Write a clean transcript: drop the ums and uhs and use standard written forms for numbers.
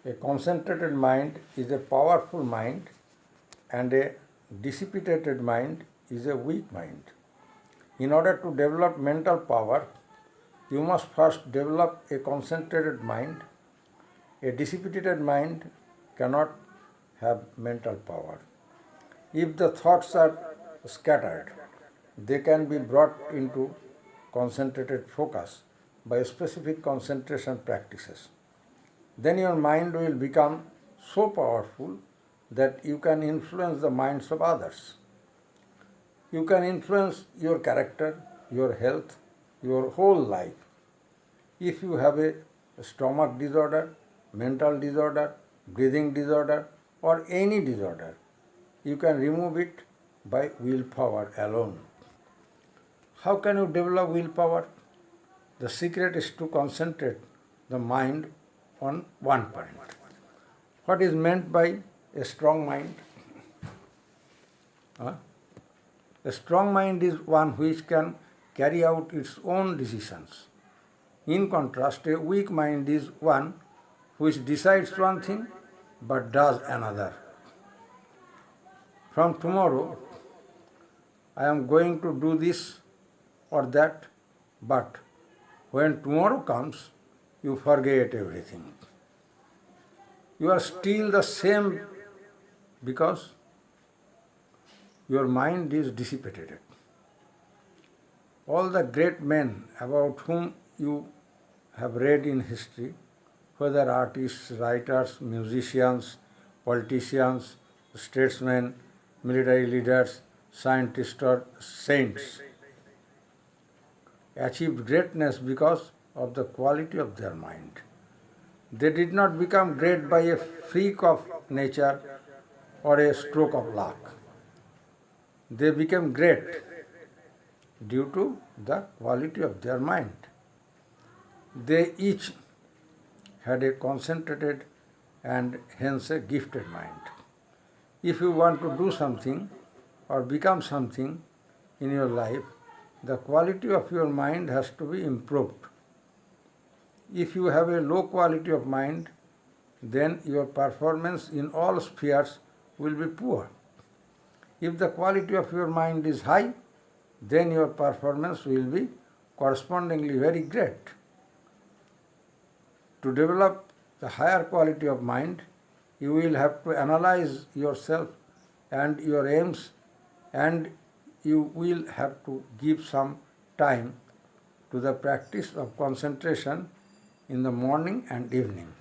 A concentrated mind is a powerful mind, and a dissipated mind is a weak mind. In order to develop mental power, you must first develop a concentrated mind. A dissipated mind cannot have mental power. If the thoughts are scattered, they can be brought into concentrated focus by specific concentration practices. Then your mind will become so powerful that you can influence the minds of others. You can influence your character, your health, your whole life. If you have a stomach disorder, mental disorder, breathing disorder, or any disorder, you can remove it by willpower alone. How can you develop willpower? The secret is to concentrate the mind on one point. What is meant by a strong mind? A strong mind is one which can carry out its own decisions. In contrast, a weak mind is one which decides one thing but does another. From tomorrow, I am going to do this or that, but when tomorrow comes, you forget everything. You are still the same because your mind is dissipated. All the great men about whom you have read in history, whether artists, writers, musicians, politicians, statesmen, military leaders, scientists or saints, achieved greatness because of the quality of their mind. They did not become great by a freak of nature or a stroke of luck. They became great due to the quality of their mind. They each had a concentrated and hence a gifted mind. If you want to do something or become something in your life, the quality of your mind has to be improved. If you have a low quality of mind, then your performance in all spheres will be poor. If the quality of your mind is high, then your performance will be correspondingly very great. To develop the higher quality of mind, you will have to analyze yourself and your aims, and you will have to give some time to the practice of concentration in the morning and evening.